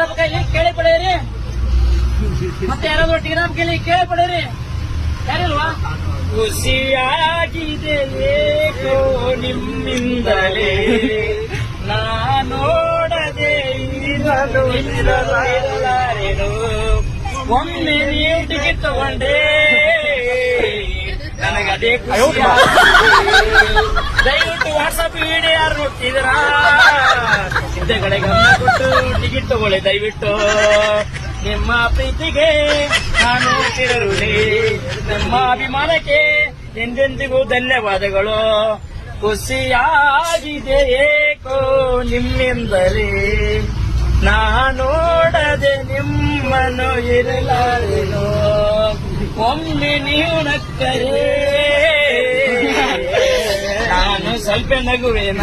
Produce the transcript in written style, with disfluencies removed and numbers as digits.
ಒಟ್ಟಿಗೆ ಕೇಳಿ ಪಡೆಯಿರಿ. ಮತ್ತೆ ಯಾರಾದ್ರೂ ಒಟ್ಟಿಗೆ ಕೇಳಿ ಪಡೆಯಿರಿ. ಯಾರಿಲ್ವಾ? ಖುಷಿಯಾಗಿದೆ ಏಕೋ ನಿಮ್ಮಿಂದಲೇ ನೋಡದೆ ಇರಲಾರೆನು. ಒಮ್ಮೆ ನೀವು ಟಿಕೆಟ್ ತಗೊಂಡ್ರೆ ನನಗದೇ ಖುಷಿ. ದಯವಿಟ್ಟು ವಾಟ್ಸಪ್ ವಿಡಿಯೋ ಯಾರು ನೋಡ್ತಿದ್ದೀರಾ ಸಿದ್ಧಗಡೆ ಗಮನ ಕೊಟ್ಟು ಟಿಕೆಟ್ ತಗೊಳ್ಳಿ ದಯವಿಟ್ಟು. ನಿಮ್ಮ ಪ್ರೀತಿಗೆ ನಾನು ಚಿರಋಣಿ. ನಮ್ಮ ಅಭಿಮಾನಕ್ಕೆ ಎಂದೆಂದಿಗೂ ಧನ್ಯವಾದಗಳು. ಖುಷಿಯಾಗಿದೆ ಏಕೋ ನಿಮ್ಮಿಂದಲೇ ನೋಡದೆ ನಿಮ್ಮನ್ನು ಇರಲಾರೆನು. ಒಮ್ಮೆ ನೀವು ನಕ್ಕರೆ ನಾನು ಸ್ವಲ್ಪ ನಗುವೇನ.